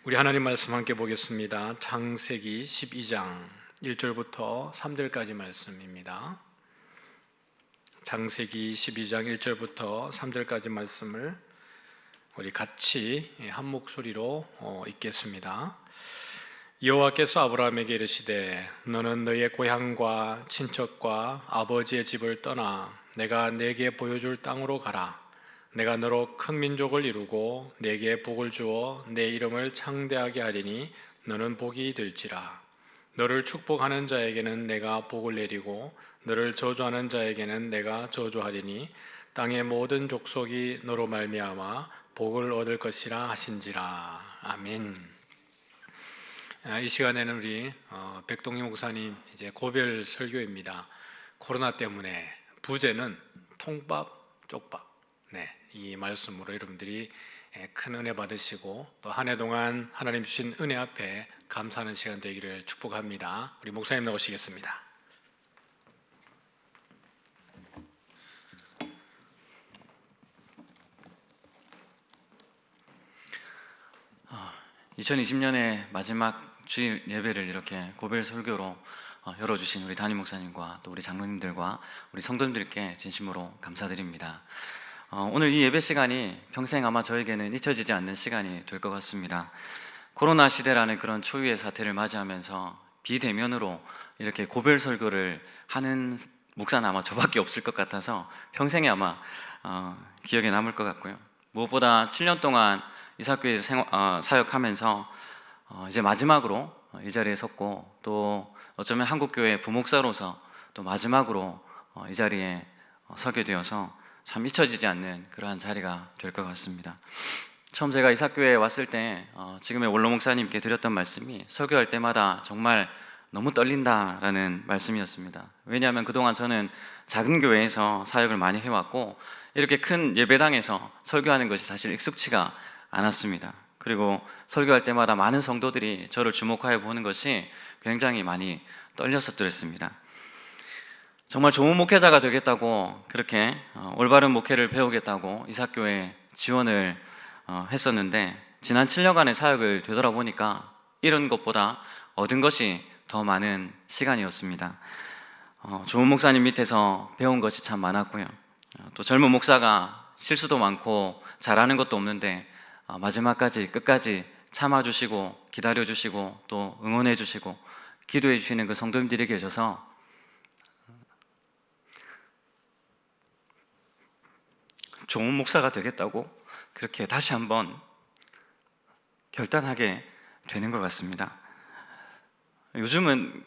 우리 하나님 말씀 함께 보겠습니다. 창세기 12장 1절부터 3절까지 말씀입니다. 창세기 12장 1절부터 3절까지 말씀을 우리 같이 한 목소리로 읽겠습니다. 여호와께서 아브라함에게 이르시되 너는 너의 고향과 친척과 아버지의 집을 떠나 내가 네게 보여줄 땅으로 가라. 내가 너로 큰 민족을 이루고 네게 복을 주어 내 이름을 창대하게 하리니 너는 복이 될지라. 너를 축복하는 자에게는 내가 복을 내리고 너를 저주하는 자에게는 내가 저주하리니 땅의 모든 족속이 너로 말미암아 복을 얻을 것이라 하신지라. 아멘. 이 시간에는 우리 백동희 목사님 이제 고별 설교입니다. 코로나 때문에 부제는 통밥, 쪽밥. 이 말씀으로 여러분들이 큰 은혜 받으시고 또 한 해 동안 하나님 주신 은혜 앞에 감사하는 시간 되기를 축복합니다. 우리 목사님 나오시겠습니다. 어, 2020년의 마지막 주일 예배를 이렇게 고별 설교로 열어주신 우리 담임 목사님과 또 우리 장로님들과 우리 성도님들께 진심으로 감사드립니다. 오늘 이 예배 시간이 평생 아마 저에게는 잊혀지지 않는 시간이 될 것 같습니다. 코로나 시대라는 그런 초유의 사태를 맞이하면서 비대면으로 이렇게 고별 설교를 하는 목사는 아마 저밖에 없을 것 같아서 평생에 아마 기억에 남을 것 같고요. 무엇보다 7년 동안 이사교회에서 사역하면서 이제 마지막으로 이 자리에 섰고 또 어쩌면 한국교회 부목사로서 또 마지막으로 이 자리에 서게 되어서 참 잊혀지지 않는 그러한 자리가 될 것 같습니다. 처음 제가 이사교회에 왔을 때 지금의 원로 목사님께 드렸던 말씀이 설교할 때마다 정말 너무 떨린다라는 말씀이었습니다. 왜냐하면 그동안 저는 작은 교회에서 사역을 많이 해왔고 이렇게 큰 예배당에서 설교하는 것이 사실 익숙치가 않았습니다. 그리고 설교할 때마다 많은 성도들이 저를 주목하여 보는 것이 굉장히 많이 떨렸었더랬습니다. 정말 좋은 목회자가 되겠다고 그렇게 올바른 목회를 배우겠다고 이사교회에 지원을 했었는데 지난 7년간의 사역을 되돌아보니까 이런 것보다 얻은 것이 더 많은 시간이었습니다. 좋은 목사님 밑에서 배운 것이 참 많았고요. 또 젊은 목사가 실수도 많고 잘하는 것도 없는데 마지막까지 끝까지 참아주시고 기다려주시고 또 응원해주시고 기도해주시는 그 성도님들이 계셔서 좋은 목사가 되겠다고 그렇게 다시 한번 결단하게 되는 것 같습니다. 요즘은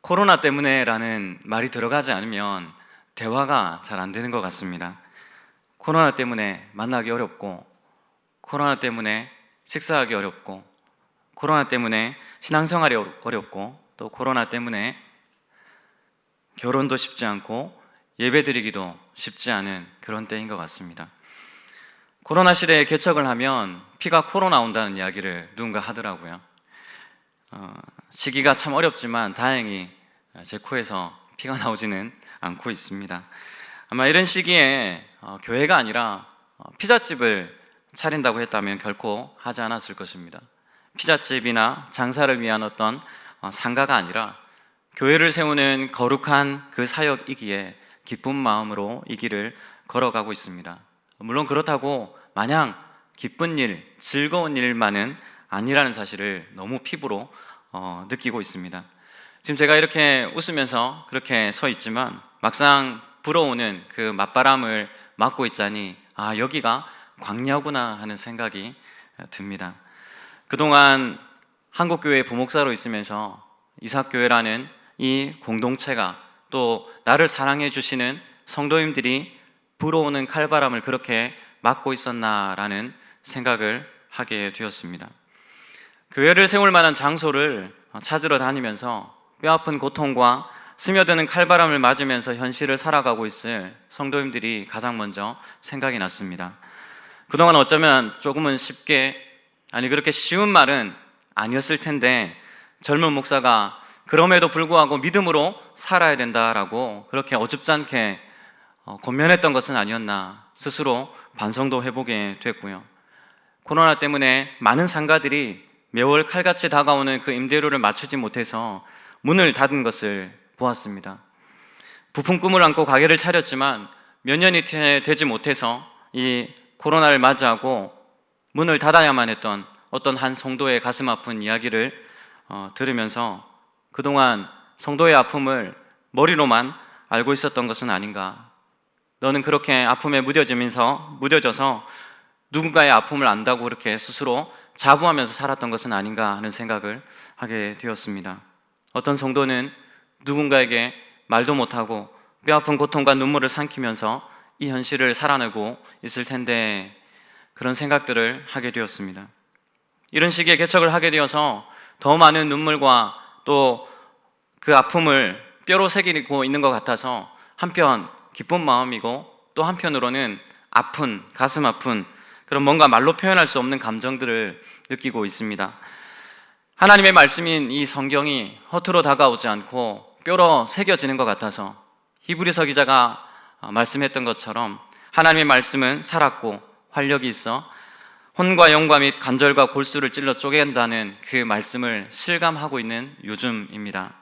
코로나 때문에라는 말이 들어가지 않으면 대화가 잘 안 되는 것 같습니다. 코로나 때문에 만나기 어렵고 코로나 때문에 식사하기 어렵고 코로나 때문에 신앙생활이 어렵고 또 코로나 때문에 결혼도 쉽지 않고 예배드리기도 쉽지 않은 그런 때인 것 같습니다. 코로나 시대에 개척을 하면 피가 코로 나온다는 이야기를 누군가 하더라고요. 시기가 참 어렵지만 다행히 제 코에서 피가 나오지는 않고 있습니다. 아마 이런 시기에 교회가 아니라 피자집을 차린다고 했다면 결코 하지 않았을 것입니다. 피자집이나 장사를 위한 어떤 상가가 아니라 교회를 세우는 거룩한 그 사역이기에 기쁜 마음으로 이 길을 걸어가고 있습니다. 물론 그렇다고 마냥 기쁜 일, 즐거운 일만은 아니라는 사실을 너무 피부로 느끼고 있습니다. 지금 제가 이렇게 웃으면서 그렇게 서 있지만 막상 불어오는 그 맞바람을 맞고 있자니 여기가 광야구나 하는 생각이 듭니다. 그동안 한국교회 부목사로 있으면서 이사교회라는 이 공동체가 또 나를 사랑해 주시는 성도님들이 불어오는 칼바람을 그렇게 막고 있었나라는 생각을 하게 되었습니다. 교회를 세울 만한 장소를 찾으러 다니면서 뼈아픈 고통과 스며드는 칼바람을 맞으면서 현실을 살아가고 있을 성도님들이 가장 먼저 생각이 났습니다. 그동안 어쩌면 조금은 쉽게, 그렇게 쉬운 말은 아니었을 텐데 젊은 목사가 그럼에도 불구하고 믿음으로 살아야 된다라고 그렇게 어줍지 않게 권면했던 것은 아니었나 스스로 반성도 해보게 됐고요. 코로나 때문에 많은 상가들이 매월 칼같이 다가오는 그 임대료를 맞추지 못해서 문을 닫은 것을 보았습니다. 부푼 꿈을 안고 가게를 차렸지만 몇 년이 되지 못해서 이 코로나를 맞이하고 문을 닫아야만 했던 어떤 한 성도의 가슴 아픈 이야기를 들으면서 그동안 성도의 아픔을 머리로만 알고 있었던 것은 아닌가. 너는 그렇게 아픔에 무뎌져서 누군가의 아픔을 안다고 그렇게 스스로 자부하면서 살았던 것은 아닌가 하는 생각을 하게 되었습니다. 어떤 성도는 누군가에게 말도 못하고 뼈아픈 고통과 눈물을 삼키면서 이 현실을 살아내고 있을 텐데 그런 생각들을 하게 되었습니다. 이런 식의 개척을 하게 되어서 더 많은 눈물과 또 그 아픔을 뼈로 새기고 있는 것 같아서 한편 기쁜 마음이고 또 한편으로는 아픈, 가슴 아픈 그런 뭔가 말로 표현할 수 없는 감정들을 느끼고 있습니다. 하나님의 말씀인 이 성경이 허투루 다가오지 않고 뼈로 새겨지는 것 같아서 히브리서 기자가 말씀했던 것처럼 하나님의 말씀은 살았고 활력이 있어 혼과 영과 및 관절과 골수를 찔러 쪼갠다는 그 말씀을 실감하고 있는 요즘입니다.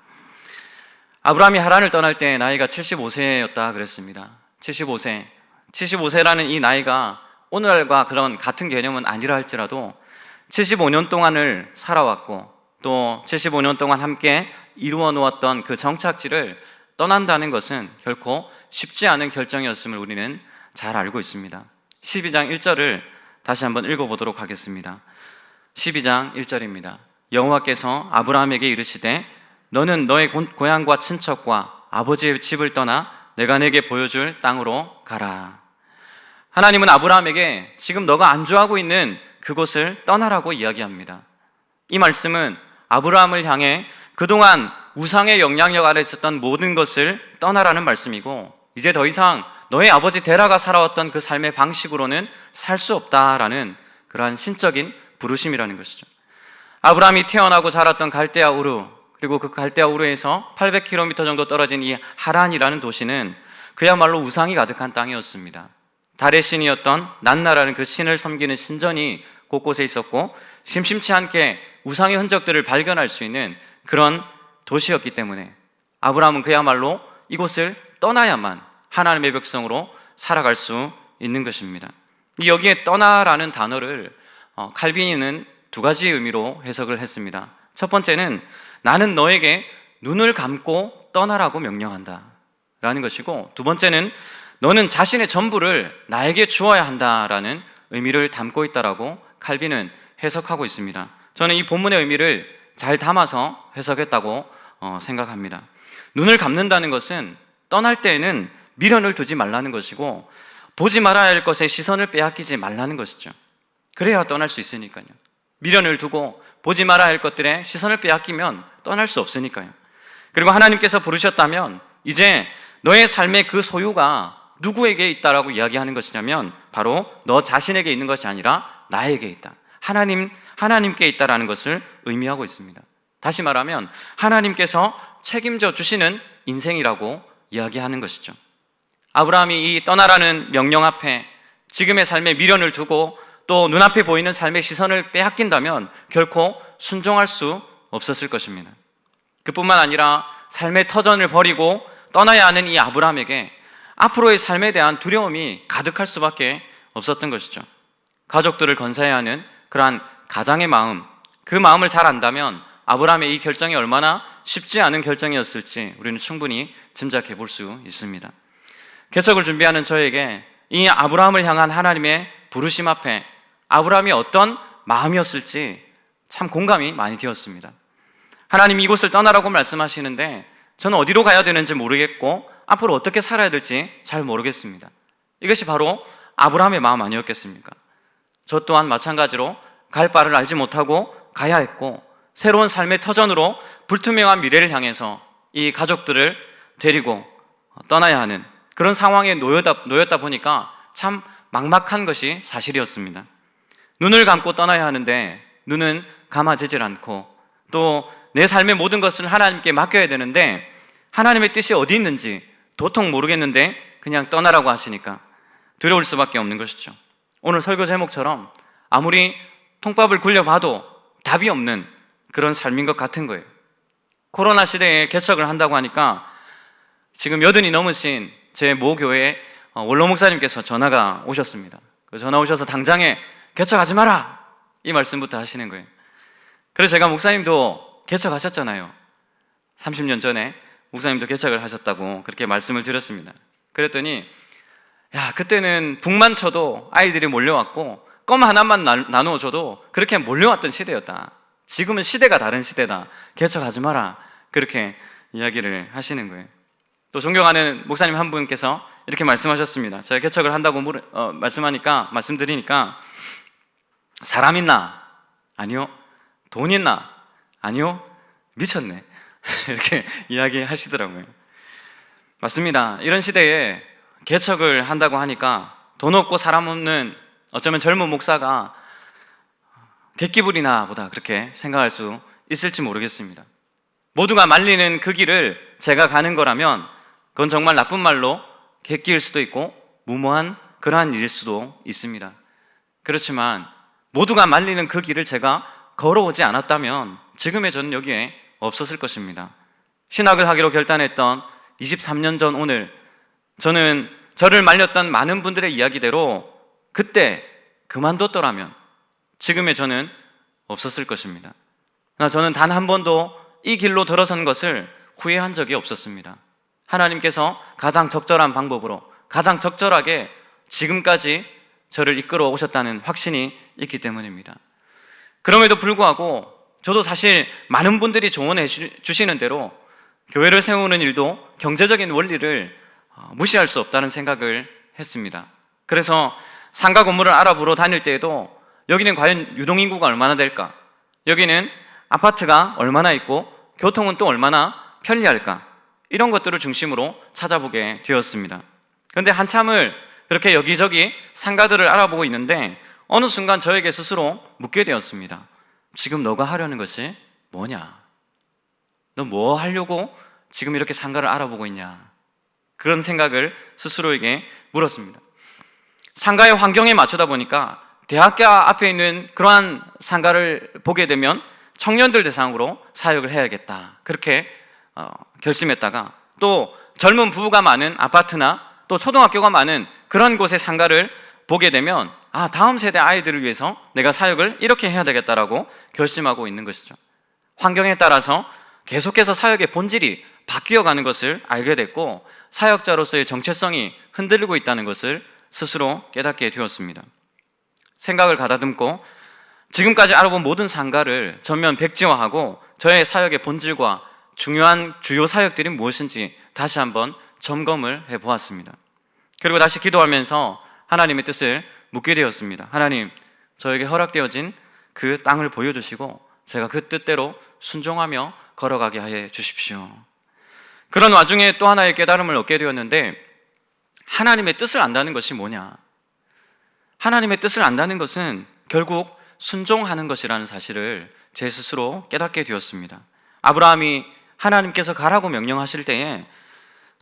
아브라함이 하란을 떠날 때 나이가 75세였다 그랬습니다. 75세라는 이 나이가 오늘과 그런 같은 개념은 아니라 할지라도 75년 동안을 살아왔고 또 75년 동안 함께 이루어 놓았던 그 정착지를 떠난다는 것은 결코 쉽지 않은 결정이었음을 우리는 잘 알고 있습니다. 12장 1절을 다시 한번 읽어보도록 하겠습니다. 12장 1절입니다. 여호와께서 아브라함에게 이르시되 너는 너의 고향과 친척과 아버지의 집을 떠나 내가 내게 보여줄 땅으로 가라. 하나님은 아브라함에게 지금 너가 안주하고 있는 그곳을 떠나라고 이야기합니다. 이 말씀은 아브라함을 향해 그동안 우상의 영향력 아래 있었던 모든 것을 떠나라는 말씀이고 이제 더 이상 너의 아버지 데라가 살아왔던 그 삶의 방식으로는 살 수 없다라는 그러한 신적인 부르심이라는 것이죠. 아브라함이 태어나고 자랐던 갈대아 우르, 그리고 그 갈대아 우르에서 800km 정도 떨어진 이 하란이라는 도시는 그야말로 우상이 가득한 땅이었습니다. 달의 신이었던 난나라는 그 신을 섬기는 신전이 곳곳에 있었고 심심치 않게 우상의 흔적들을 발견할 수 있는 그런 도시였기 때문에 아브라함은 그야말로 이곳을 떠나야만 하나님의 백성으로 살아갈 수 있는 것입니다. 여기에 떠나라는 단어를 칼빈이는 두 가지 의미로 해석을 했습니다. 첫 번째는 나는 너에게 눈을 감고 떠나라고 명령한다 라는 것이고, 두 번째는 너는 자신의 전부를 나에게 주어야 한다라는 의미를 담고 있다라고 칼빈은 해석하고 있습니다. 저는 이 본문의 의미를 잘 담아서 해석했다고 생각합니다. 눈을 감는다는 것은 떠날 때에는 미련을 두지 말라는 것이고 보지 말아야 할 것에 시선을 빼앗기지 말라는 것이죠. 그래야 떠날 수 있으니까요. 미련을 두고 보지 말아야 할 것들에 시선을 빼앗기면 떠날 수 없으니까요. 그리고 하나님께서 부르셨다면 이제 너의 삶의 그 소유가 누구에게 있다라고 이야기하는 것이냐면 바로 너 자신에게 있는 것이 아니라 나에게 있다. 하나님께 있다라는 것을 의미하고 있습니다. 다시 말하면 하나님께서 책임져 주시는 인생이라고 이야기하는 것이죠. 아브라함이 이 떠나라는 명령 앞에 지금의 삶에 미련을 두고 또 눈앞에 보이는 삶의 시선을 빼앗긴다면 결코 순종할 수 없었을 것입니다. 그뿐만 아니라 삶의 터전을 버리고 떠나야 하는 이 아브라함에게 앞으로의 삶에 대한 두려움이 가득할 수밖에 없었던 것이죠. 가족들을 건사해야 하는 그러한 가장의 마음, 그 마음을 잘 안다면 아브라함의 이 결정이 얼마나 쉽지 않은 결정이었을지 우리는 충분히 짐작해 볼 수 있습니다. 개척을 준비하는 저에게 이 아브라함을 향한 하나님의 부르심 앞에 아브라함이 어떤 마음이었을지 참 공감이 많이 되었습니다. 하나님이 이곳을 떠나라고 말씀하시는데 저는 어디로 가야 되는지 모르겠고 앞으로 어떻게 살아야 될지 잘 모르겠습니다. 이것이 바로 아브라함의 마음 아니었겠습니까? 저 또한 마찬가지로 갈 바를 알지 못하고 가야 했고 새로운 삶의 터전으로 불투명한 미래를 향해서 이 가족들을 데리고 떠나야 하는 그런 상황에 놓였다 보니까 참 막막한 것이 사실이었습니다. 눈을 감고 떠나야 하는데 눈은 감아지질 않고 또 내 삶의 모든 것을 하나님께 맡겨야 되는데 하나님의 뜻이 어디 있는지 도통 모르겠는데 그냥 떠나라고 하시니까 두려울 수밖에 없는 것이죠. 오늘 설교 제목처럼 아무리 통밥을 굴려봐도 답이 없는 그런 삶인 것 같은 거예요. 코로나 시대에 개척을 한다고 하니까 지금 80이 넘으신 제 모 교회 원로 목사님께서 전화가 오셨습니다. 그 전화 오셔서 당장에 개척하지 마라! 이 말씀부터 하시는 거예요. 그래서 제가 목사님도 개척하셨잖아요. 30년 전에 목사님도 개척을 하셨다고 그렇게 말씀을 드렸습니다. 그랬더니 야, 그때는 북만 쳐도 아이들이 몰려왔고 껌 하나만 나누어 줘도 그렇게 몰려왔던 시대였다. 지금은 시대가 다른 시대다. 개척하지 마라. 그렇게 이야기를 하시는 거예요. 또 존경하는 목사님 한 분께서 이렇게 말씀하셨습니다. 제가 개척을 한다고 말씀드리니까 사람 있나? 아니요. 돈 있나? 아니요. 미쳤네. 이렇게 이야기하시더라고요. 맞습니다. 이런 시대에 개척을 한다고 하니까 돈 없고 사람 없는 어쩌면 젊은 목사가 객기불이나 보다 그렇게 생각할 수 있을지 모르겠습니다. 모두가 말리는 그 길을 제가 가는 거라면 그건 정말 나쁜 말로 객기일 수도 있고 무모한 그러한 일일 수도 있습니다. 그렇지만 모두가 말리는 그 길을 제가 걸어오지 않았다면 지금의 저는 여기에 없었을 것입니다. 신학을 하기로 결단했던 23년 전 오늘, 저는 저를 말렸던 많은 분들의 이야기대로 그때 그만뒀더라면 지금의 저는 없었을 것입니다. 그러나 저는 단 한 번도 이 길로 들어선 것을 후회한 적이 없었습니다. 하나님께서 가장 적절한 방법으로 가장 적절하게 지금까지 저를 이끌어 오셨다는 확신이 있기 때문입니다. 그럼에도 불구하고 저도 사실 많은 분들이 조언해 주시는 대로 교회를 세우는 일도 경제적인 원리를 무시할 수 없다는 생각을 했습니다. 그래서 상가 건물을 알아보러 다닐 때에도 여기는 과연 유동인구가 얼마나 될까? 여기는 아파트가 얼마나 있고 교통은 또 얼마나 편리할까? 이런 것들을 중심으로 찾아보게 되었습니다. 그런데 한참을 그렇게 여기저기 상가들을 알아보고 있는데 어느 순간 저에게 스스로 묻게 되었습니다. 지금 너가 하려는 것이 뭐냐? 너 뭐 하려고 지금 이렇게 상가를 알아보고 있냐? 그런 생각을 스스로에게 물었습니다. 상가의 환경에 맞추다 보니까 대학교 앞에 있는 그러한 상가를 보게 되면 청년들 대상으로 사역을 해야겠다. 그렇게 결심했다가 또 젊은 부부가 많은 아파트나 또 초등학교가 많은 그런 곳의 상가를 보게 되면 다음 세대 아이들을 위해서 내가 사역을 이렇게 해야 되겠다라고 결심하고 있는 것이죠. 환경에 따라서 계속해서 사역의 본질이 바뀌어가는 것을 알게 됐고 사역자로서의 정체성이 흔들리고 있다는 것을 스스로 깨닫게 되었습니다. 생각을 가다듬고 지금까지 알아본 모든 상가를 전면 백지화하고 저의 사역의 본질과 중요한 주요 사역들이 무엇인지 다시 한번 점검을 해보았습니다. 그리고 다시 기도하면서 하나님의 뜻을 묻게 되었습니다. 하나님, 저에게 허락되어진 그 땅을 보여주시고 제가 그 뜻대로 순종하며 걸어가게 해 주십시오. 그런 와중에 또 하나의 깨달음을 얻게 되었는데 하나님의 뜻을 안다는 것이 뭐냐? 하나님의 뜻을 안다는 것은 결국 순종하는 것이라는 사실을 제 스스로 깨닫게 되었습니다. 아브라함이 하나님께서 가라고 명령하실 때에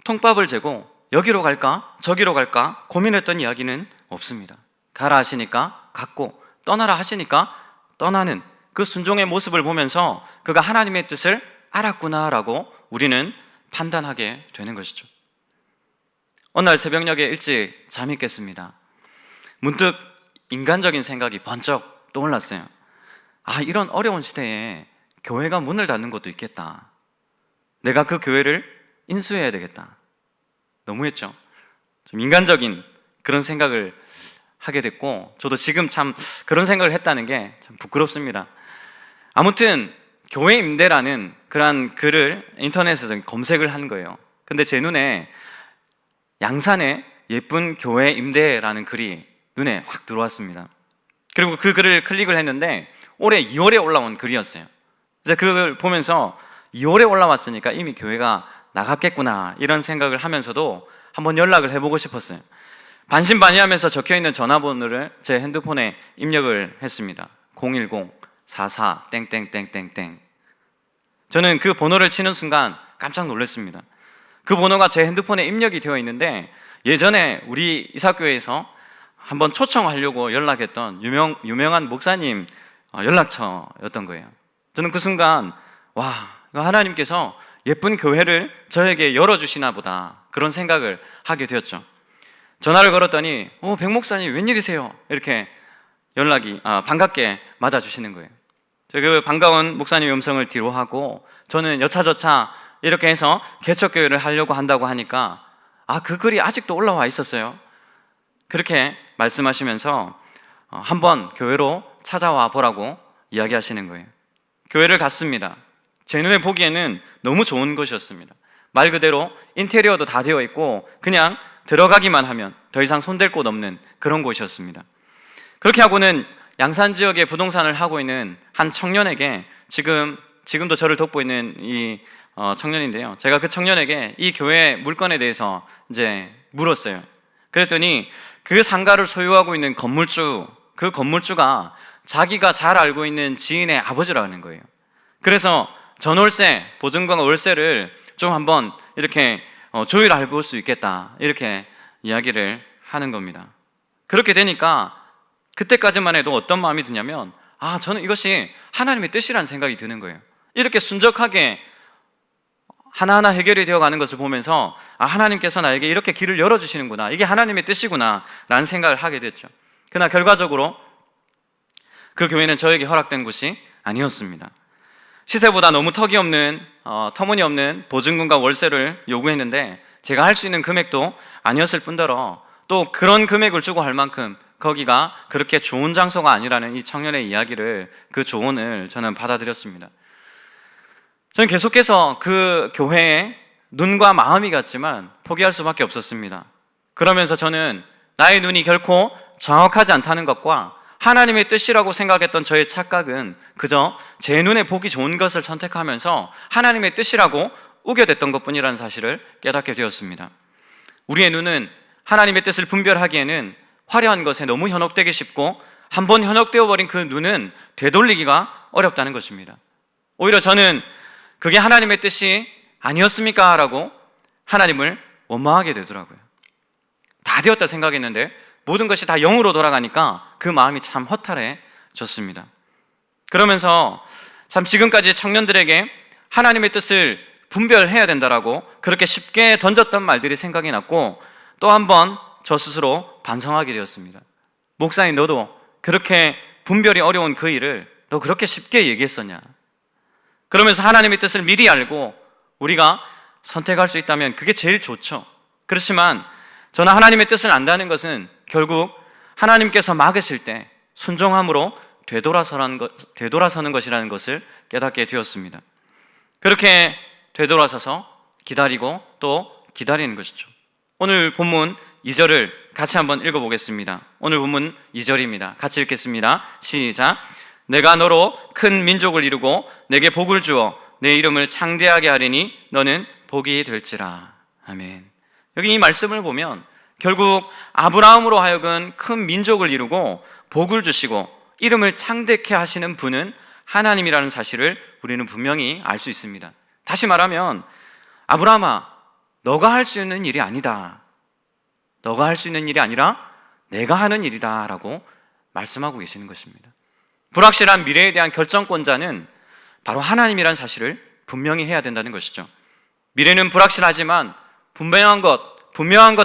통밥을 재고 여기로 갈까 저기로 갈까 고민했던 이야기는 없습니다. 가라 하시니까 갔고 떠나라 하시니까 떠나는 그 순종의 모습을 보면서 그가 하나님의 뜻을 알았구나라고 우리는 판단하게 되는 것이죠. 어느 날 새벽녘에 일찍 잠이 깼습니다. 문득 인간적인 생각이 번쩍 떠올랐어요. 이런 어려운 시대에 교회가 문을 닫는 것도 있겠다. 내가 그 교회를 인수해야 되겠다. 너무했죠. 좀 인간적인 그런 생각을 하게 됐고 저도 지금 참 그런 생각을 했다는 게 참 부끄럽습니다. 아무튼 교회 임대라는 그런 글을 인터넷에서 검색을 한 거예요. 근데 제 눈에 양산에 예쁜 교회 임대라는 글이 눈에 확 들어왔습니다. 그리고 그 글을 클릭을 했는데 올해 2월에 올라온 글이었어요. 그래서 그걸 보면서 2월에 올라왔으니까 이미 교회가 나갔겠구나 이런 생각을 하면서도 한번 연락을 해보고 싶었어요. 반신반의하면서 적혀있는 전화번호를 제 핸드폰에 입력을 했습니다. 010-44-땡땡땡땡땡. 저는 그 번호를 치는 순간 깜짝 놀랐습니다. 그 번호가 제 핸드폰에 입력이 되어 있는데 예전에 우리 이사교회에서 한번 초청하려고 연락했던 유명한 목사님 연락처였던 거예요. 저는 그 순간 와, 하나님께서 예쁜 교회를 저에게 열어주시나 보다 그런 생각을 하게 되었죠. 전화를 걸었더니 백 목사님 웬일이세요? 이렇게 연락이 반갑게 맞아주시는 거예요. 그 반가운 목사님의 음성을 뒤로 하고 저는 여차저차 이렇게 해서 개척교회를 하려고 한다고 하니까 그 글이 아직도 올라와 있었어요. 그렇게 말씀하시면서 한번 교회로 찾아와 보라고 이야기하시는 거예요. 교회를 갔습니다. 제 눈에 보기에는 너무 좋은 곳이었습니다. 말 그대로 인테리어도 다 되어 있고 그냥 들어가기만 하면 더 이상 손댈 곳 없는 그런 곳이었습니다. 그렇게 하고는 양산 지역에 부동산을 하고 있는 한 청년에게 지금도 저를 돕고 있는 이 청년인데요. 제가 그 청년에게 이 교회 물건에 대해서 이제 물었어요. 그랬더니 그 상가를 소유하고 있는 그 건물주가 자기가 잘 알고 있는 지인의 아버지라는 거예요. 그래서 전월세, 보증금과 월세를 좀 한번 이렇게 조율해 볼 수 있겠다 이렇게 이야기를 하는 겁니다. 그렇게 되니까 그때까지만 해도 어떤 마음이 드냐면 저는 이것이 하나님의 뜻이라는 생각이 드는 거예요. 이렇게 순적하게 하나하나 해결이 되어가는 것을 보면서 하나님께서 나에게 이렇게 길을 열어주시는구나, 이게 하나님의 뜻이구나 라는 생각을 하게 됐죠. 그러나 결과적으로 그 교회는 저에게 허락된 곳이 아니었습니다. 시세보다 너무 터무니없는 보증금과 월세를 요구했는데 제가 할 수 있는 금액도 아니었을 뿐더러 또 그런 금액을 주고 할 만큼 거기가 그렇게 좋은 장소가 아니라는 이 청년의 이야기를, 그 조언을 저는 받아들였습니다. 저는 계속해서 그 교회에 눈과 마음이 갔지만 포기할 수밖에 없었습니다. 그러면서 저는 나의 눈이 결코 정확하지 않다는 것과 하나님의 뜻이라고 생각했던 저의 착각은 그저 제 눈에 보기 좋은 것을 선택하면서 하나님의 뜻이라고 우겨댔던 것뿐이라는 사실을 깨닫게 되었습니다. 우리의 눈은 하나님의 뜻을 분별하기에는 화려한 것에 너무 현혹되기 쉽고 한번 현혹되어 버린 그 눈은 되돌리기가 어렵다는 것입니다. 오히려 저는 그게 하나님의 뜻이 아니었습니까? 라고 하나님을 원망하게 되더라고요. 다 되었다 생각했는데 모든 것이 다 0으로 돌아가니까 그 마음이 참 허탈해졌습니다. 그러면서 참 지금까지 청년들에게 하나님의 뜻을 분별해야 된다라고 그렇게 쉽게 던졌던 말들이 생각이 났고, 또 한 번 저 스스로 반성하게 되었습니다. 목사님, 너도 그렇게 분별이 어려운 그 일을 너 그렇게 쉽게 얘기했었냐? 그러면서 하나님의 뜻을 미리 알고 우리가 선택할 수 있다면 그게 제일 좋죠. 그렇지만 저는 하나님의 뜻을 안다는 것은 결국 하나님께서 막으실 때 순종함으로 되돌아서는 것이라는 것을 깨닫게 되었습니다. 그렇게 되돌아서서 기다리고 또 기다리는 것이죠. 오늘 본문 2절을 같이 한번 읽어보겠습니다. 오늘 본문 2절입니다. 같이 읽겠습니다. 시작. 내가 너로 큰 민족을 이루고 내게 복을 주어 내 이름을 창대하게 하리니 너는 복이 될지라. 아멘. 여기 이 말씀을 보면 결국 아브라함으로 하여금 큰 민족을 이루고 복을 주시고 이름을 창대케 하시는 분은 하나님이라는 사실을 우리는 분명히 알 수 있습니다. 다시 말하면 아브라함아, 너가 할 수 있는 일이 아니다. 너가 할 수 있는 일이 아니라 내가 하는 일이다 라고 말씀하고 계시는 것입니다. 불확실한 미래에 대한 결정권자는 바로 하나님이라는 사실을 분명히 해야 된다는 것이죠. 미래는 불확실하지만 분명한 것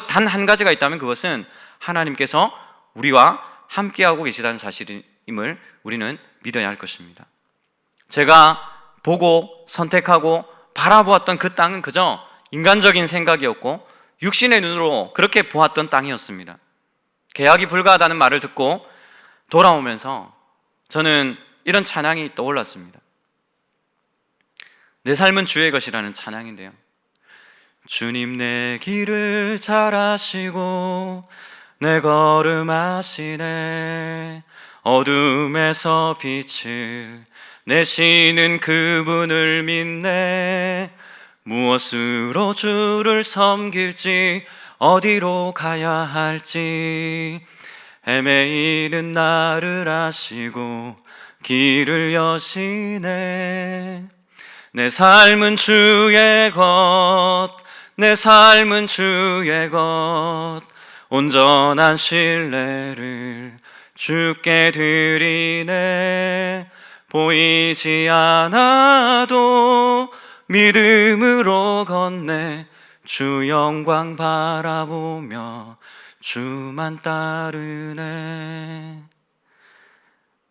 단 한 가지가 있다면 그것은 하나님께서 우리와 함께하고 계시다는 사실임을 우리는 믿어야 할 것입니다. 제가 보고 선택하고 바라보았던 그 땅은 그저 인간적인 생각이었고 육신의 눈으로 그렇게 보았던 땅이었습니다. 계약이 불가하다는 말을 듣고 돌아오면서 저는 이런 찬양이 떠올랐습니다. 내 삶은 주의 것이라는 찬양인데요. 주님 내 길을 잘 아시고 내 걸음 아시네. 어둠에서 빛을 내시는 그분을 믿네. 무엇으로 주를 섬길지 어디로 가야 할지 헤매이는 나를 아시고 길을 여시네. 내 삶은 주의 것, 내 삶은 주의 것. 온전한 신뢰를 주께 드리네. 보이지 않아도 믿음으로 걷네. 주 영광 바라보며 주만 따르네.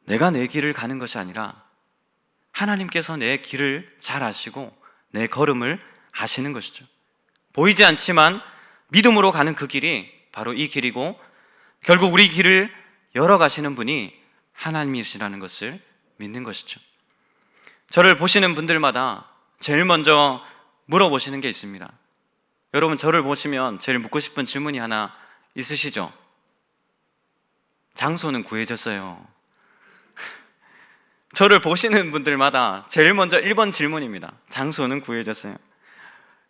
내가 내 길을 가는 것이 아니라 하나님께서 내 길을 잘 아시고 내 걸음을 아시는 것이죠. 보이지 않지만 믿음으로 가는 그 길이 바로 이 길이고, 결국 우리 길을 열어가시는 분이 하나님이시라는 것을 믿는 것이죠. 저를 보시는 분들마다 제일 먼저 물어보시는 게 있습니다. 여러분, 저를 보시면 제일 묻고 싶은 질문이 하나 있으시죠? 장소는 구해졌어요. 저를 보시는 분들마다 제일 먼저 1번 질문입니다. 장소는 구해졌어요.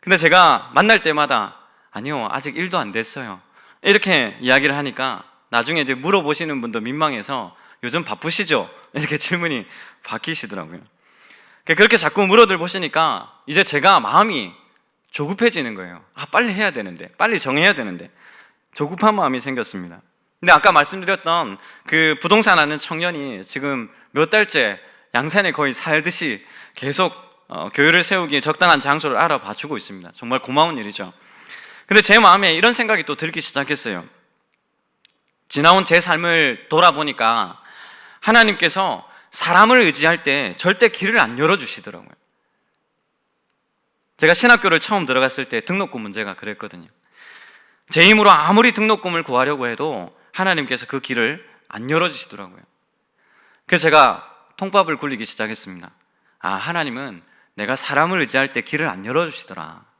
근데 제가 만날 때마다 아니요, 아직 1도 안 됐어요, 이렇게 이야기를 하니까 나중에 이제 물어보시는 분도 민망해서 요즘 바쁘시죠? 이렇게 질문이 바뀌시더라고요. 그렇게 자꾸 물어들 보시니까 이제 제가 마음이 조급해지는 거예요. 빨리 해야 되는데, 빨리 정해야 되는데, 조급한 마음이 생겼습니다. 근데 아까 말씀드렸던 그 부동산 하는 청년이 지금 몇 달째 양산에 거의 살듯이 계속 교회를 세우기에 적당한 장소를 알아봐 주고 있습니다. 정말 고마운 일이죠. 근데 제 마음에 이런 생각이 또 들기 시작했어요. 지나온 제 삶을 돌아보니까 하나님께서 사람을 의지할 때 절대 길을 안 열어주시더라고요. 제가 신학교를 처음 들어갔을 때 등록금 문제가 그랬거든요. 제 힘으로 아무리 등록금을 구하려고 해도 하나님께서 그 길을 안 열어주시더라고요. 그래서 제가 통밥을 굴리기 시작했습니다. 하나님은 내가 사람을 의지할 때 길을 안 열어주시더라.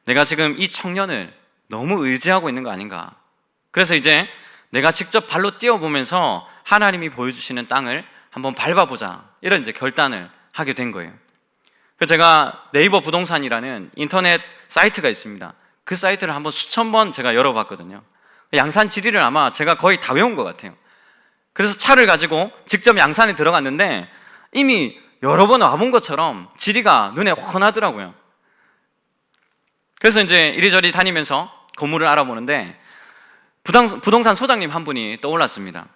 내가 지금 이 청년을 너무 의지하고 있는 거 아닌가. 그래서 이제 내가 직접 발로 뛰어보면서 하나님이 보여주시는 땅을 한번 밟아보자, 이런 이제 결단을 하게 된 거예요. 그래서 제가 네이버 부동산이라는 인터넷 사이트가 있습니다. 그 사이트를 한번 수천 번 제가 열어봤거든요. 양산 지리를 아마 제가 거의 다 외운 것 같아요. 그래서 차를 가지고 직접 양산에 들어갔는데 이미 여러 번 와본 것처럼 지리가 눈에 훤하더라고요. 그래서 이제 이리저리 다니면서 건물을 알아보는데 부동산 소장님 한 분이 떠올랐습니다.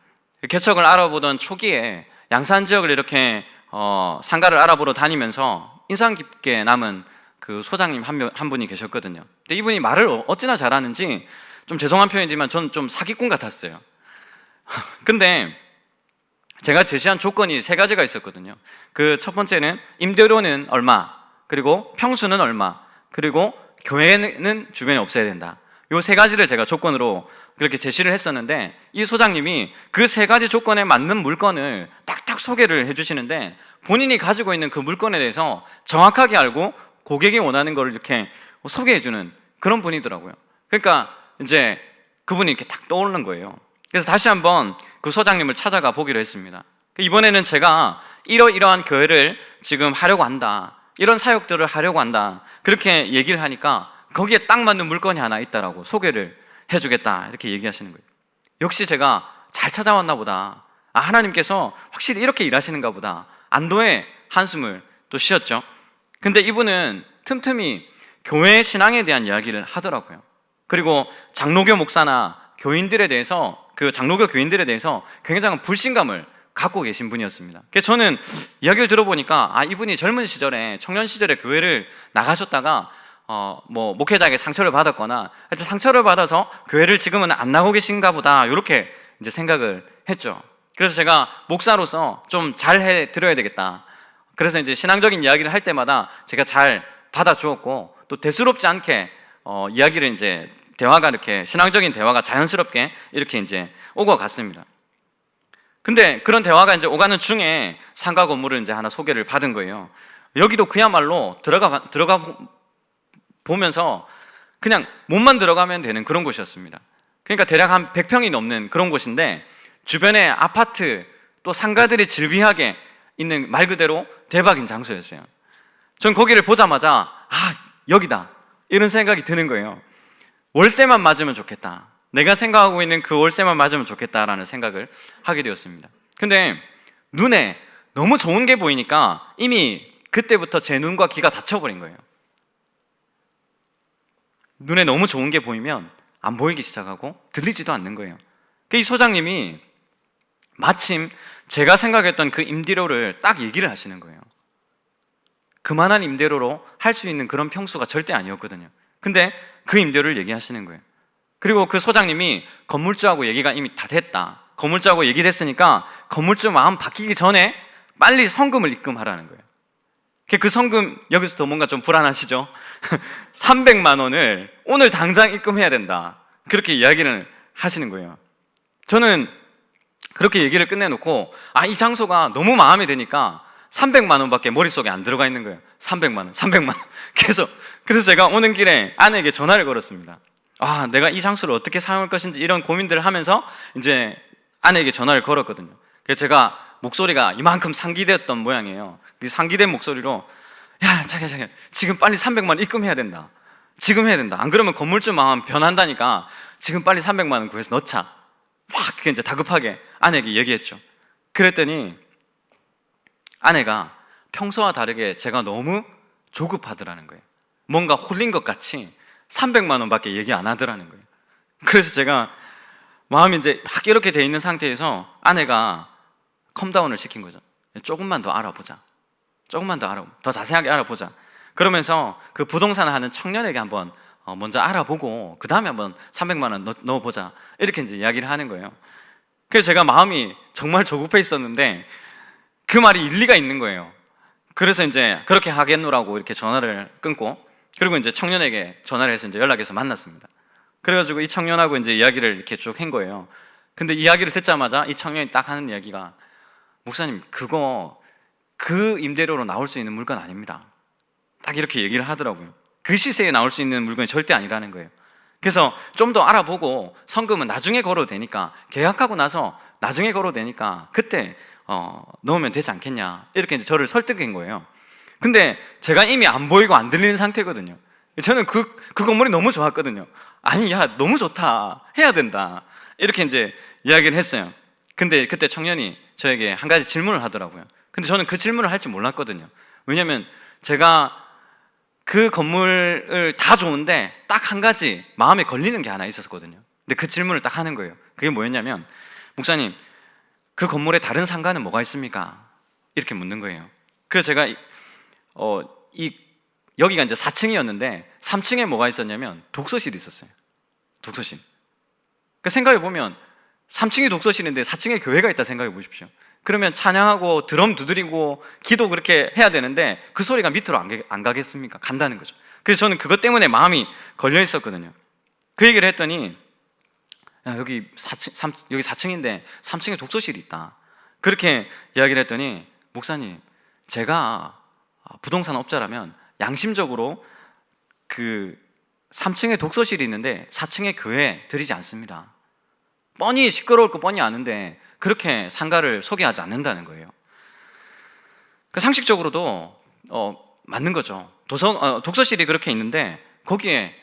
개척을 알아보던 초기에 양산 지역을 이렇게 상가를 알아보러 다니면서 인상 깊게 남은 그 소장님 한 분이 계셨거든요. 근데 이분이 말을 어찌나 잘하는지 좀 죄송한 표현이지만 저는 좀 사기꾼 같았어요. 근데 제가 제시한 조건이 3가지가 있었거든요. 그 첫 번째는 임대료는 얼마, 그리고 평수는 얼마, 그리고 교회는 주변에 없어야 된다. 요 3가지를 제가 조건으로 그렇게 제시를 했었는데 이 소장님이 그 3가지 조건에 맞는 물건을 딱딱 소개를 해주시는데 본인이 가지고 있는 그 물건에 대해서 정확하게 알고 고객이 원하는 걸 이렇게 소개해주는 그런 분이더라고요. 그러니까 이제 그분이 이렇게 딱 떠오르는 거예요. 그래서 다시 한번 그 소장님을 찾아가 보기로 했습니다. 이번에는 제가 이러이러한 교회를 지금 하려고 한다, 이런 사역들을 하려고 한다, 그렇게 얘기를 하니까 거기에 딱 맞는 물건이 하나 있다라고 소개를 해주겠다, 이렇게 얘기하시는 거예요. 역시 제가 잘 찾아왔나 보다, 하나님께서 확실히 이렇게 일하시는가 보다, 안도의 한숨을 또 쉬었죠. 근데 이분은 틈틈이 교회 신앙에 대한 이야기를 하더라고요. 그리고 장로교 목사나 교인들에 대해서, 그 장로교 교인들에 대해서 굉장한 불신감을 갖고 계신 분이었습니다. 그래서 저는 이야기를 들어보니까 이분이 젊은 시절에, 청년 시절에 교회를 나가셨다가 목회자에게 상처를 받았거나 하여튼 상처를 받아서 교회를 지금은 안 나오고 계신가 보다, 이렇게 이제 생각을 했죠. 그래서 제가 목사로서 좀 잘해 드려야 되겠다. 그래서 이제 신앙적인 이야기를 할 때마다 제가 잘 받아주었고, 또 대수롭지 않게 이야기를 이제 대화가 이렇게 신앙적인 대화가 자연스럽게 이렇게 이제 오고 갔습니다. 근데 그런 대화가 이제 오가는 중에 상가 건물을 이제 하나 소개를 받은 거예요. 여기도 그야말로 들어가 보면서 그냥 몸만 들어가면 되는 그런 곳이었습니다. 그러니까 대략 한 100평이 넘는 그런 곳인데 주변에 아파트 또 상가들이 질비하게 있는 말 그대로 대박인 장소였어요. 전 거기를 보자마자 여기다, 이런 생각이 드는 거예요. 월세만 맞으면 좋겠다, 내가 생각하고 있는 그 월세만 맞으면 좋겠다라는 생각을 하게 되었습니다. 근데 눈에 너무 좋은 게 보이니까 이미 그때부터 제 눈과 귀가 닫혀버린 거예요. 눈에 너무 좋은 게 보이면 안 보이기 시작하고 들리지도 않는 거예요. 이 소장님이 마침 제가 생각했던 그 임대료를 딱 얘기를 하시는 거예요. 그만한 임대료로 할 수 있는 그런 평수가 절대 아니었거든요. 근데 그 임대료를 얘기하시는 거예요. 그리고 그 소장님이 건물주하고 얘기가 이미 다 됐다, 건물주하고 얘기됐으니까 건물주 마음 바뀌기 전에 빨리 성금을 입금하라는 거예요. 그 성금, 여기서 더 뭔가 좀 불안하시죠? 300만 원을 오늘 당장 입금해야 된다, 그렇게 이야기를 하시는 거예요. 저는 그렇게 얘기를 끝내놓고 이 장소가 너무 마음에 드니까 300만 원밖에 머릿속에 안 들어가 있는 거예요. 300만 원, 300만 원. 그래서 제가 오는 길에 아내에게 전화를 걸었습니다. 내가 이 장소를 어떻게 사용할 것인지 이런 고민들을 하면서 이제 아내에게 전화를 걸었거든요. 그래서 제가 목소리가 이만큼 상기되었던 모양이에요. 그 상기된 목소리로 자기야 지금 빨리 300만 원 입금해야 된다, 지금 해야 된다, 안 그러면 건물주 마음 변한다니까 지금 빨리 300만 원 구해서 넣자, 막 그게 이제 다급하게 아내에게 얘기했죠. 그랬더니 아내가 평소와 다르게 제가 너무 조급하더라는 거예요. 뭔가 홀린 것 같이 300만 원밖에 얘기 안 하더라는 거예요. 그래서 제가 마음이 이제 막 이렇게 돼 있는 상태에서 아내가 컴다운을 시킨 거죠. 조금만 더 알아보자, 조금만 더 자세하게 알아보자. 그러면서 그 부동산을 하는 청년에게 한번 먼저 알아보고 그 다음에 한번 300만 원 넣어보자, 이렇게 이제 이야기를 하는 거예요. 그래서 제가 마음이 정말 조급해 있었는데 그 말이 일리가 있는 거예요. 그래서 이제 그렇게 하겠노라고 이렇게 전화를 끊고, 그리고 이제 청년에게 전화를 해서 이제 연락해서 만났습니다. 그래가지고 이 청년하고 이제 이야기를 이렇게 쭉 한 거예요. 근데 이야기를 듣자마자 이 청년이 딱 하는 이야기가, 목사님 그거 그 임대료로 나올 수 있는 물건 아닙니다, 딱 이렇게 얘기를 하더라고요. 그 시세에 나올 수 있는 물건이 절대 아니라는 거예요. 그래서 좀 더 알아보고 성금은 나중에 걸어도 되니까, 계약하고 나서 나중에 걸어도 되니까 그때 넣으면 되지 않겠냐, 이렇게 이제 저를 설득한 거예요. 근데 제가 이미 안 보이고 안 들리는 상태거든요. 저는 그 건물이 너무 좋았거든요. 너무 좋다, 해야 된다, 이렇게 이제 이야기를 했어요. 근데 그때 청년이 저에게 한 가지 질문을 하더라고요. 근데 저는 그 질문을 할지 몰랐거든요. 왜냐면 제가 그 건물을 다 좋은데 딱 한 가지 마음에 걸리는 게 하나 있었거든요. 근데 그 질문을 딱 하는 거예요. 그게 뭐였냐면, 목사님 그 건물에 다른 상가는 뭐가 있습니까? 이렇게 묻는 거예요. 그래서 제가 여기가 이제 4층이었는데 3층에 뭐가 있었냐면 독서실이 있었어요. 독서실. 그 생각해 보면 3층이 독서실인데 4층에 교회가 있다 생각해 보십시오. 그러면 찬양하고 드럼 두드리고 기도 그렇게 해야 되는데 그 소리가 밑으로 안 가겠습니까? 간다는 거죠. 그래서 저는 그것 때문에 마음이 걸려 있었거든요. 그 얘기를 했더니 여기 4층인데 3층에 독서실이 있다, 그렇게 이야기를 했더니, 목사님 제가 부동산 업자라면 양심적으로 그 3층에 독서실이 있는데 4층에 교회 드리지 않습니다. 뻔히 시끄러울 거 뻔히 아는데 그렇게 상가를 소개하지 않는다는 거예요. 그 상식적으로도 맞는 거죠. 독서실이 그렇게 있는데 거기에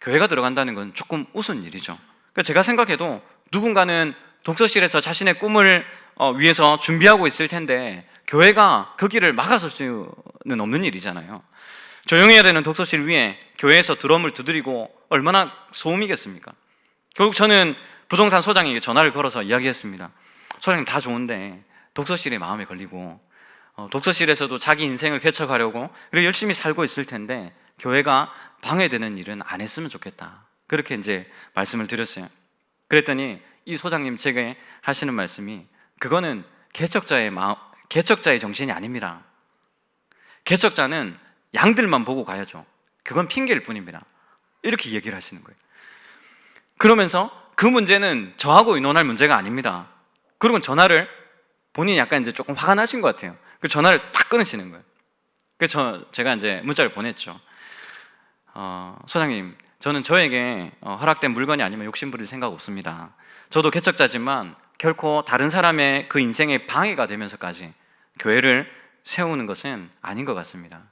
교회가 들어간다는 건 조금 우스운 일이죠. 그러니까 제가 생각해도 누군가는 독서실에서 자신의 꿈을 위해서 준비하고 있을 텐데 교회가 그 길을 막아설 수는 없는 일이잖아요. 조용해야 되는 독서실 위에 교회에서 드럼을 두드리고 얼마나 소음이겠습니까? 결국 저는 부동산 소장에게 전화를 걸어서 이야기했습니다. 소장님 다 좋은데 독서실에 마음에 걸리고 독서실에서도 자기 인생을 개척하려고 그리고 열심히 살고 있을 텐데 교회가 방해되는 일은 안 했으면 좋겠다, 그렇게 이제 말씀을 드렸어요. 그랬더니 이 소장님 제게 하시는 말씀이, 그거는 개척자의 정신이 아닙니다. 개척자는 양들만 보고 가야죠. 그건 핑계일 뿐입니다, 이렇게 얘기를 하시는 거예요. 그러면서 그 문제는 저하고 의논할 문제가 아닙니다. 그리고 전화를 본인이 약간 이제 조금 화가 나신 것 같아요. 그 전화를 딱 끊으시는 거예요. 그래서 제가 이제 문자를 보냈죠. 소장님, 저는 저에게 허락된 물건이 아니면 욕심부릴 생각 없습니다. 저도 개척자지만 결코 다른 사람의 그 인생에 방해가 되면서까지 교회를 세우는 것은 아닌 것 같습니다.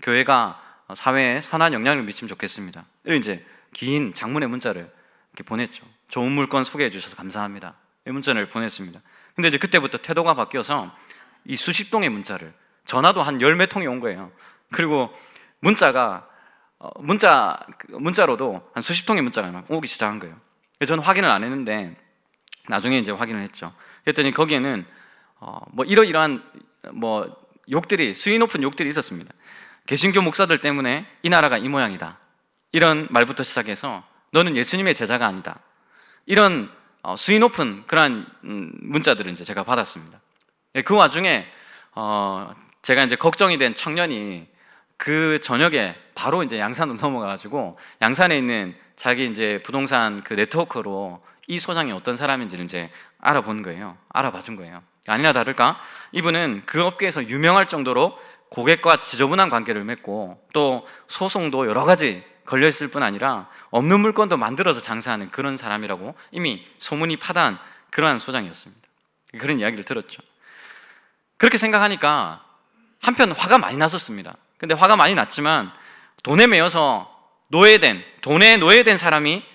교회가 사회에 선한 영향을 미치면 좋겠습니다. 이런 이제 긴 장문의 문자를 이렇게 보냈죠. 좋은 물건 소개해 주셔서 감사합니다, 이 문자를 보냈습니다. 근데 이제 그때부터 태도가 바뀌어서 이 수십 통의 문자를, 전화도 한 열 몇 통이 온 거예요. 그리고 문자가 문자로도 한 수십 통의 문자가 막 오기 시작한 거예요. 그래서 저는 확인을 안 했는데 나중에 이제 확인을 했죠. 그랬더니 거기에는 뭐 이러이러한 뭐 욕들이, 수위 높은 욕들이 있었습니다. 개신교 목사들 때문에 이 나라가 이 모양이다, 이런 말부터 시작해서 너는 예수님의 제자가 아니다, 이런 수위 높은 그러한 문자들을 이제 제가 받았습니다. 그 와중에 제가 이제 걱정이 된 청년이 그 저녁에 바로 이제 양산으로 넘어가가지고 양산에 있는 자기 이제 부동산 그 네트워크로 이 소장이 어떤 사람인지를 이제 알아본 거예요. 알아봐 준 거예요. 아니나 다를까 이분은 그 업계에서 유명할 정도로 고객과 지저분한 관계를 맺고 또 소송도 여러 가지 걸려있을 뿐 아니라 없는 물건도 만들어서 장사하는 그런 사람이라고 이미 소문이 파다한 그러한 소장이었습니다. 그런 이야기를 들었죠. 그렇게 생각하니까 한편 화가 많이 났었습니다. 근데 화가 많이 났지만 돈에 매여서 돈에 노예된 사람이,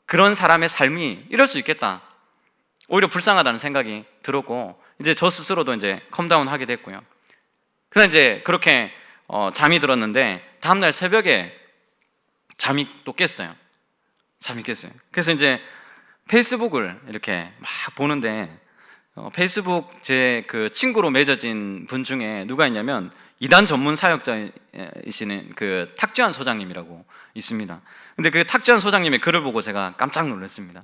그런 사람의 삶이 이럴 수 있겠다, 오히려 불쌍하다는 생각이 들었고 이제 저 스스로도 이제 컴다운 하게 됐고요. 그래서 이제 그렇게 잠이 들었는데 다음날 새벽에 잠이 또 깼어요. 그래서 이제 페이스북을 이렇게 막 보는데 페이스북 제 그 친구로 맺어진 분 중에 누가 있냐면 이단 전문 사역자이시는 그 탁지환 소장님이라고 있습니다. 근데 그 탁지환 소장님의 글을 보고 제가 깜짝 놀랐습니다.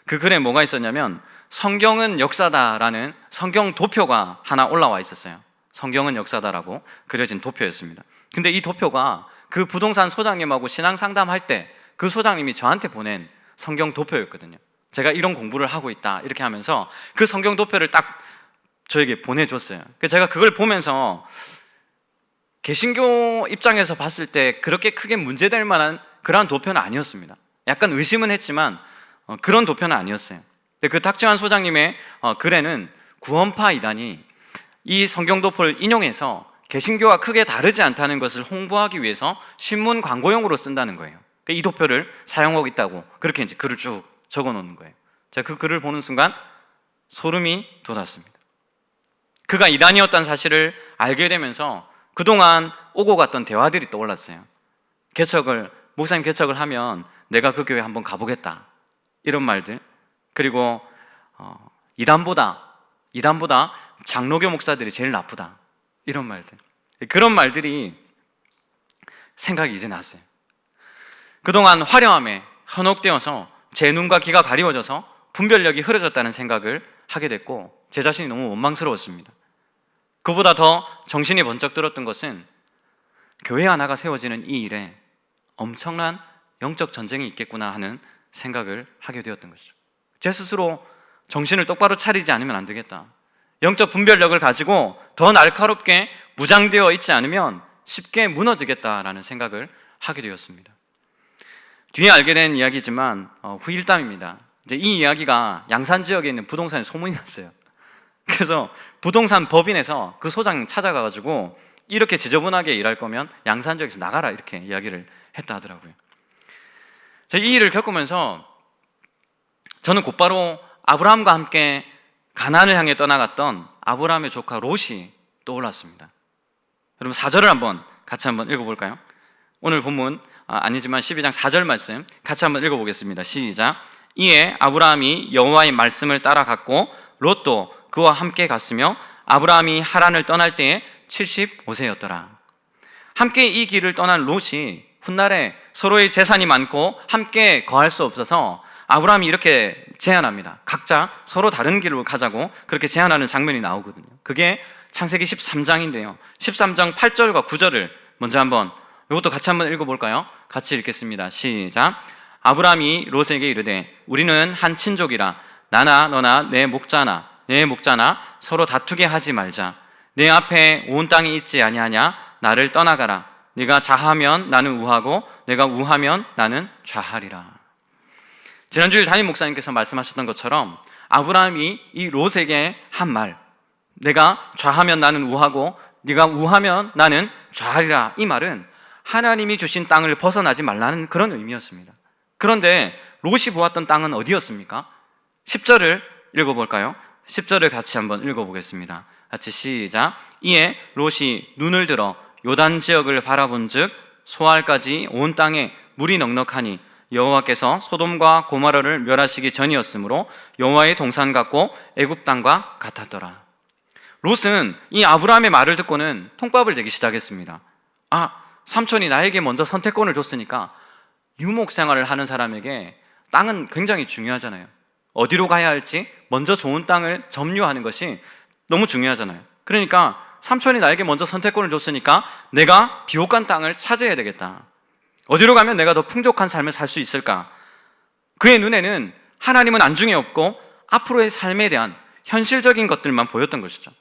그 글에 뭐가 있었냐면 성경은 역사다라는 성경 도표가 하나 올라와 있었어요. 성경은 역사다라고 그려진 도표였습니다. 근데 이 도표가 그 부동산 소장님하고 신앙 상담할 때 그 소장님이 저한테 보낸 성경 도표였거든요. 제가 이런 공부를 하고 있다 이렇게 하면서 그 성경 도표를 딱 저에게 보내줬어요. 그래서 제가 그걸 보면서 개신교 입장에서 봤을 때 그렇게 크게 문제될 만한 그러한 도표는 아니었습니다. 약간 의심은 했지만 그런 도표는 아니었어요. 근데 그 탁지환 소장님의 글에는 구원파 이단이 이 성경 도표를 인용해서 개신교와 크게 다르지 않다는 것을 홍보하기 위해서 신문 광고용으로 쓴다는 거예요. 이 도표를 사용하고 있다고 그렇게 이제 글을 쭉 적어 놓는 거예요. 제가 그 글을 보는 순간 소름이 돋았습니다. 그가 이단이었다는 사실을 알게 되면서 그동안 오고 갔던 대화들이 떠올랐어요. 목사님 개척을 하면 내가 그 교회 한번 가보겠다, 이런 말들. 그리고 이단보다 장로교 목사들이 제일 나쁘다, 이런 말들. 그런 말들이 생각이 이제 났어요. 그동안 화려함에 현혹되어서 제 눈과 귀가 가리워져서 분별력이 흐려졌다는 생각을 하게 됐고 제 자신이 너무 원망스러웠습니다. 그보다 더 정신이 번쩍 들었던 것은 교회 하나가 세워지는 이 일에 엄청난 영적 전쟁이 있겠구나 하는 생각을 하게 되었던 것이죠. 제 스스로 정신을 똑바로 차리지 않으면 안 되겠다, 영적 분별력을 가지고 더 날카롭게 무장되어 있지 않으면 쉽게 무너지겠다라는 생각을 하게 되었습니다. 뒤에 알게 된 이야기지만 후일담입니다. 이제 이 이야기가 양산 지역에 있는 부동산에 소문이 났어요. 그래서 부동산 법인에서 그 소장 찾아가가지고 이렇게 지저분하게 일할 거면 양산 지역에서 나가라, 이렇게 이야기를 했다 하더라고요. 제가 이 일을 겪으면서 저는 곧바로 아브라함과 함께 가나안을 향해 떠나갔던 아브라함의 조카 롯이 떠올랐습니다. 여러분 4절을 같이 한번 읽어볼까요? 오늘 본문 아니지만 12장 4절 말씀 같이 한번 읽어보겠습니다. 시작. 이에 아브라함이 여호와의 말씀을 따라갔고 롯도 그와 함께 갔으며 아브라함이 하란을 떠날 때에 75세였더라. 함께 이 길을 떠난 롯이 훗날에 서로의 재산이 많고 함께 거할 수 없어서 아브라함이 이렇게 제안합니다. 각자 서로 다른 길로 가자고 그렇게 제안하는 장면이 나오거든요. 그게 창세기 13장인데요 13장 8절과 9절을 먼저 이것도 같이 한번 읽어볼까요? 같이 읽겠습니다. 시작. 아브라함이 롯에게 이르되 우리는 한 친족이라 나나 너나 내 목자나 서로 다투게 하지 말자. 내 앞에 온 땅이 있지 아니하냐? 나를 떠나가라. 네가 좌하면 나는 우하고 내가 우하면 나는 좌하리라. 지난주일 담임 목사님께서 말씀하셨던 것처럼 아브라함이 이 롯에게 한 말, 내가 좌하면 나는 우하고 네가 우하면 나는 좌하리라, 이 말은 하나님이 주신 땅을 벗어나지 말라는 그런 의미였습니다. 그런데 롯이 보았던 땅은 어디였습니까? 10절을 읽어볼까요? 10절을 같이 한번 읽어보겠습니다. 같이 시작. 이에 롯이 눈을 들어 요단 지역을 바라본즉 소알까지 온 땅에 물이 넉넉하니 여호와께서 소돔과 고모라를 멸하시기 전이었으므로 여호와의 동산 같고 애굽 땅과 같았더라. 롯은 이 아브라함의 말을 듣고는 통밥을 재기 시작했습니다. 삼촌이 나에게 먼저 선택권을 줬으니까 유목 생활을 하는 사람에게 땅은 굉장히 중요하잖아요. 어디로 가야 할지 먼저 좋은 땅을 점유하는 것이 너무 중요하잖아요. 그러니까 삼촌이 나에게 먼저 선택권을 줬으니까 내가 비옥한 땅을 차지해야 되겠다. 어디로 가면 내가 더 풍족한 삶을 살 수 있을까? 그의 눈에는 하나님은 안중에 없고 앞으로의 삶에 대한 현실적인 것들만 보였던 것이죠.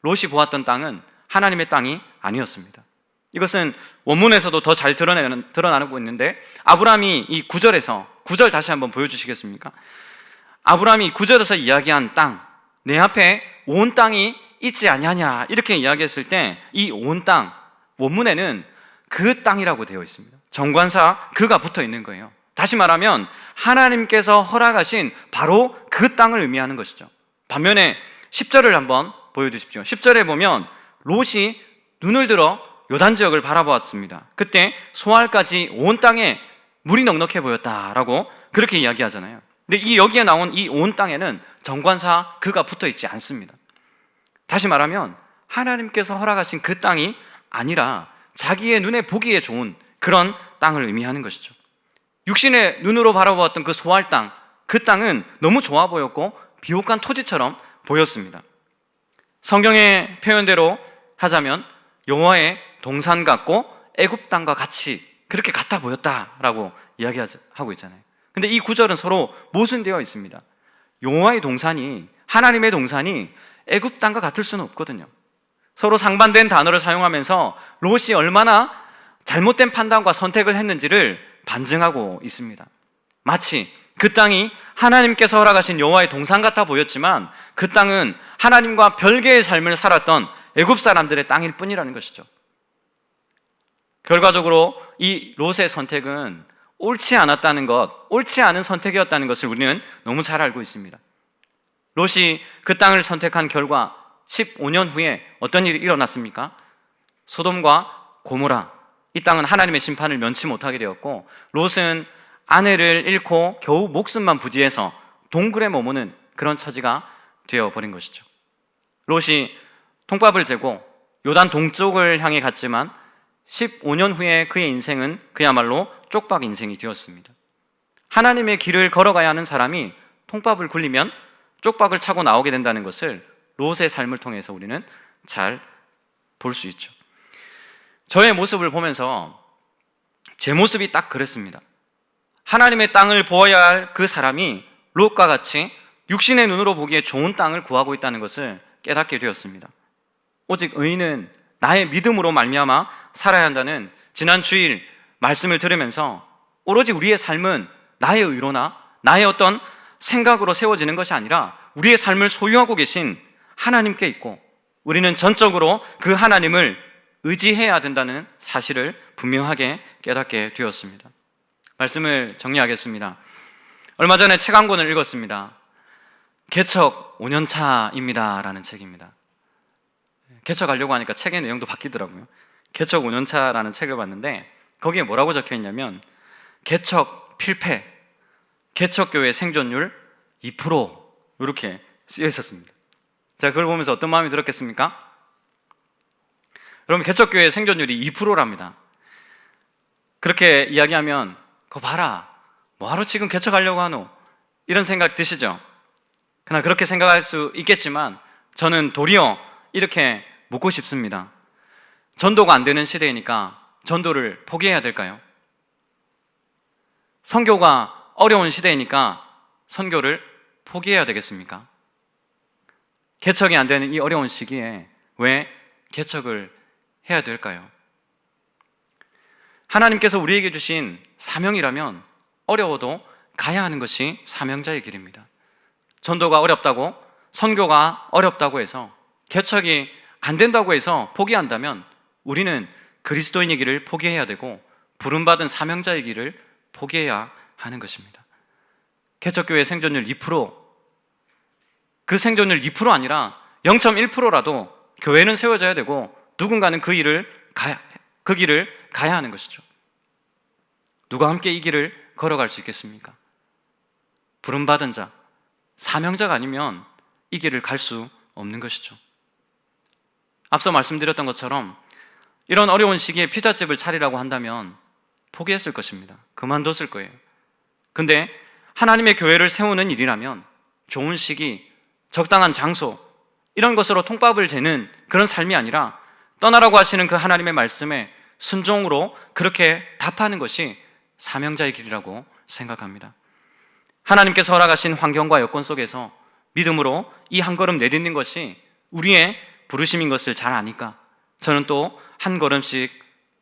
롯이 보았던 땅은 하나님의 땅이 아니었습니다. 이것은 원문에서도 더 잘 드러나고 있는데, 아브라함이 이 9절 다시 한번 보여주시겠습니까? 아브라함이 9절에서 이야기한 땅, 내 앞에 온 땅이 있지 아니하냐 이렇게 이야기했을 때 이 온 땅, 원문에는 그 땅이라고 되어 있습니다. 정관사 그가 붙어 있는 거예요. 다시 말하면 하나님께서 허락하신 바로 그 땅을 의미하는 것이죠. 반면에 10절을 한번 보여주십시오. 10절에 보면 롯이 눈을 들어 요단 지역을 바라보았습니다. 그때 소알까지 온 땅에 물이 넉넉해 보였다라고 그렇게 이야기하잖아요. 근데 여기에 나온 이 온 땅에는 정관사 그가 붙어 있지 않습니다. 다시 말하면 하나님께서 허락하신 그 땅이 아니라 자기의 눈에 보기에 좋은 그런 땅을 의미하는 것이죠. 육신의 눈으로 바라보았던 그 소알 땅, 그 땅은 너무 좋아 보였고 비옥한 토지처럼 보였습니다. 성경의 표현대로 하자면 여호와의 동산 같고 애굽 땅과 같이 그렇게 같아 보였다라고 이야기하고 있잖아요. 근데 이 구절은 서로 모순되어 있습니다. 여호와의 동산이, 하나님의 동산이 애굽 땅과 같을 수는 없거든요. 서로 상반된 단어를 사용하면서 롯이 얼마나 잘못된 판단과 선택을 했는지를 반증하고 있습니다. 마치 그 땅이 하나님께서 허락하신 여호와의 동산 같아 보였지만 그 땅은 하나님과 별개의 삶을 살았던 애굽 사람들의 땅일 뿐이라는 것이죠. 결과적으로 이 롯의 선택은 옳지 않았다는 것, 옳지 않은 선택이었다는 것을 우리는 너무 잘 알고 있습니다. 롯이 그 땅을 선택한 결과 15년 후에 어떤 일이 일어났습니까? 소돔과 고모라, 이 땅은 하나님의 심판을 면치 못하게 되었고 롯은 아내를 잃고 겨우 목숨만 부지해서 동굴에 머무는 그런 처지가 되어버린 것이죠. 롯이 통밥을 재고 요단 동쪽을 향해 갔지만 15년 후에 그의 인생은 그야말로 쪽박 인생이 되었습니다. 하나님의 길을 걸어가야 하는 사람이 통밥을 굴리면 쪽박을 차고 나오게 된다는 것을 롯의 삶을 통해서 우리는 잘 볼 수 있죠. 저의 모습을 보면서 제 모습이 딱 그랬습니다. 하나님의 땅을 보아야 할 그 사람이 롯과 같이 육신의 눈으로 보기에 좋은 땅을 구하고 있다는 것을 깨닫게 되었습니다. 오직 의인은 나의 믿음으로 말미암아 살아야 한다는 지난 주일 말씀을 들으면서 오로지 우리의 삶은 나의 의로나 나의 어떤 생각으로 세워지는 것이 아니라 우리의 삶을 소유하고 계신 하나님께 있고 우리는 전적으로 그 하나님을 의지해야 된다는 사실을 분명하게 깨닫게 되었습니다. 말씀을 정리하겠습니다. 얼마 전에 책 한 권을 읽었습니다. 개척 5년차입니다 라는 책입니다. 개척하려고 하니까 책의 내용도 바뀌더라고요. 개척 5년차라는 책을 봤는데 거기에 뭐라고 적혀 있냐면 개척 필패, 개척교회 생존율 2% 이렇게 쓰여 있었습니다. 제가 그걸 보면서 어떤 마음이 들었겠습니까? 여러분, 개척교회 생존율이 2%랍니다. 그렇게 이야기하면 그거 봐라, 뭐하러 지금 개척하려고 하노? 이런 생각 드시죠? 그러나 그렇게 생각할 수 있겠지만 저는 도리어 이렇게 묻고 싶습니다. 전도가 안 되는 시대이니까 전도를 포기해야 될까요? 선교가 어려운 시대이니까 선교를 포기해야 되겠습니까? 개척이 안 되는 이 어려운 시기에 왜 개척을 해야 될까요? 하나님께서 우리에게 주신 사명이라면 어려워도 가야 하는 것이 사명자의 길입니다. 전도가 어렵다고, 선교가 어렵다고 해서, 개척이 안 된다고 해서 포기한다면 우리는 그리스도인의 길을 포기해야 되고 부름받은 사명자의 길을 포기해야 하는 것입니다. 개척교회 생존율 2%, 그 생존율 2% 아니라 0.1%라도 교회는 세워져야 되고 누군가는 그 일을 그 길을 가야 하는 것이죠. 누가 함께 이 길을 걸어갈 수 있겠습니까? 부름받은 자, 사명자가 아니면 이 길을 갈 수 없는 것이죠. 앞서 말씀드렸던 것처럼 이런 어려운 시기에 피자집을 차리라고 한다면 포기했을 것입니다. 그만뒀을 거예요. 근데 하나님의 교회를 세우는 일이라면 좋은 시기, 적당한 장소, 이런 것으로 통밥을 재는 그런 삶이 아니라 떠나라고 하시는 그 하나님의 말씀에 순종으로 그렇게 답하는 것이 사명자의 길이라고 생각합니다. 하나님께서 허락하신 환경과 여건 속에서 믿음으로 이 한 걸음 내딛는 것이 우리의 부르심인 것을 잘 아니까 저는 또 한 걸음씩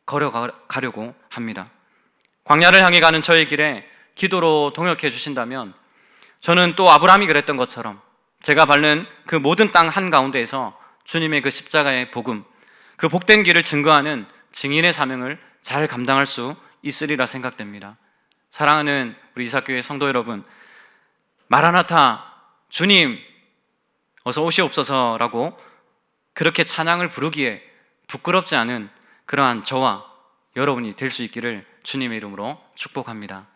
걸어가려고 합니다. 광야를 향해 가는 저의 길에 기도로 동역해 주신다면 저는 또 아브라함이 그랬던 것처럼 제가 밟는 그 모든 땅 한가운데에서 주님의 그 십자가의 복음, 그 복된 길을 증거하는 증인의 사명을 잘 감당할 수 있으리라 생각됩니다. 사랑하는 우리 이삭교회 성도 여러분, 마라나타, 주님 어서 오시옵소서라고 그렇게 찬양을 부르기에 부끄럽지 않은 그러한 저와 여러분이 될 수 있기를 주님의 이름으로 축복합니다.